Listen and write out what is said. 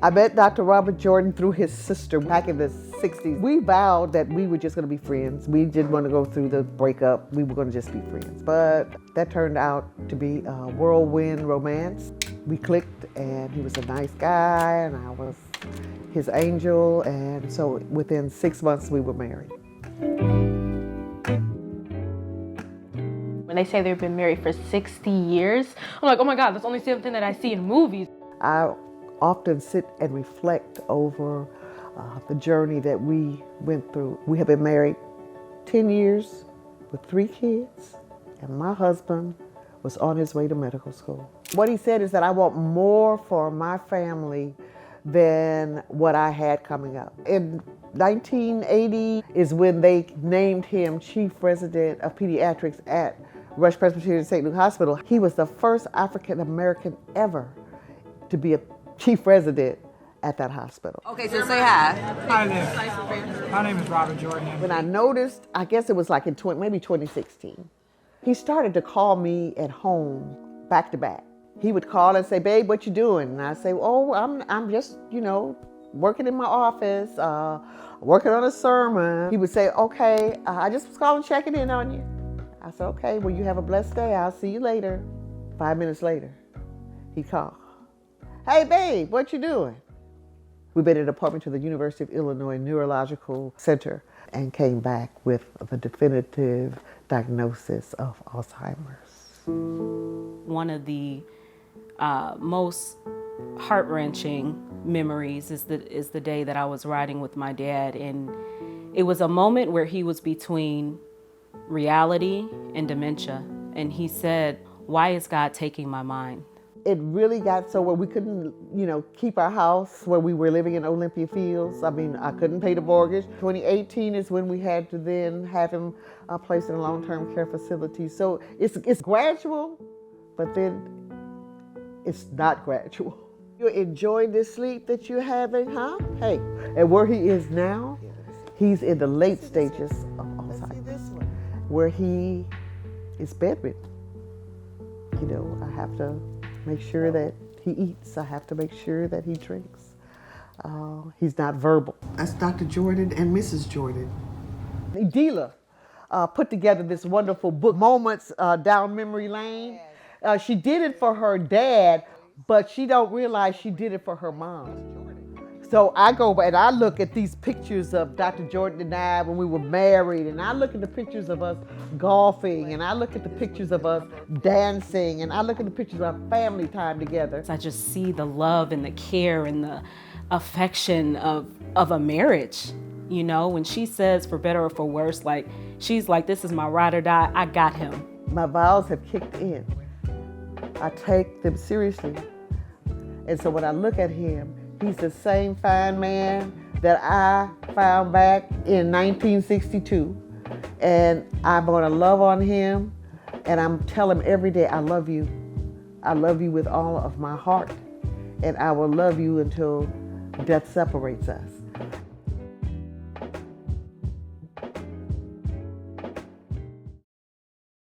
I met Dr. Robert Jordan through his sister back in the 60s. We vowed that we were just going to be friends. We didn't want to go through the breakup. We were going to just be friends. But that turned out to be a whirlwind romance. We clicked, and he was a nice guy, and I was his angel. And so within 6 months, we were married. When they say they've been married for 60 years, I'm like, oh my God, that's only something that I see in movies. I often sit and reflect over the journey that we went through. We have been married 10 years with 3 kids, and my husband was on his way to medical school. What he said is that I want more for my family than what I had coming up. In 1980 is when they named him Chief Resident of Pediatrics at Rush Presbyterian St. Luke Hospital. He was the first African American ever to be a chief resident at that hospital. Okay, so say hi. Hi there. My name is Robert Jordan. When I noticed, I guess it was like in maybe 2016, he started to call me at home back to back. He would call and say, "Babe, what you doing?" And I say, "Oh, I'm just, working in my office, working on a sermon." He would say, "Okay, I just was calling, checking in on you." I said, "Okay, well, you have a blessed day. I'll see you later." 5 minutes later, he called. "Hey, babe, what you doing?" We've been an appointment to the University of Illinois Neurological Center and came back with the definitive diagnosis of Alzheimer's. One of the most heart-wrenching memories is the day that I was riding with my dad, and it was a moment where he was between reality and dementia, and he said, "Why is God taking my mind?" It really got so where we couldn't, keep our house where we were living in Olympia Fields. I mean, I couldn't pay the mortgage. 2018 is when we had to then have him placed in a long-term care facility. So it's gradual, but then it's not gradual. You're enjoying this sleep that you're having, huh? Hey, and where he is now, he's in the late stages of Alzheimer's, where he is bedridden. I have to make sure that he eats. I have to make sure that he drinks. He's not verbal. That's Dr. Jordan and Mrs. Jordan. Deela put together this wonderful book, Moments Down Memory Lane. She did it for her dad, but she don't realize she did it for her mom. So I go and I look at these pictures of Dr. Jordan and I when we were married, and I look at the pictures of us golfing, and I look at the pictures of us dancing, and I look at the pictures of our family time together. I just see the love and the care and the affection of a marriage. When she says for better or for worse, she's like, "This is my ride or die, I got him." My vows have kicked in. I take them seriously. And so when I look at him, he's the same fine man that I found back in 1962. And I'm gonna love on him, and I'm telling him every day, "I love you. I love you with all of my heart, and I will love you until death separates us."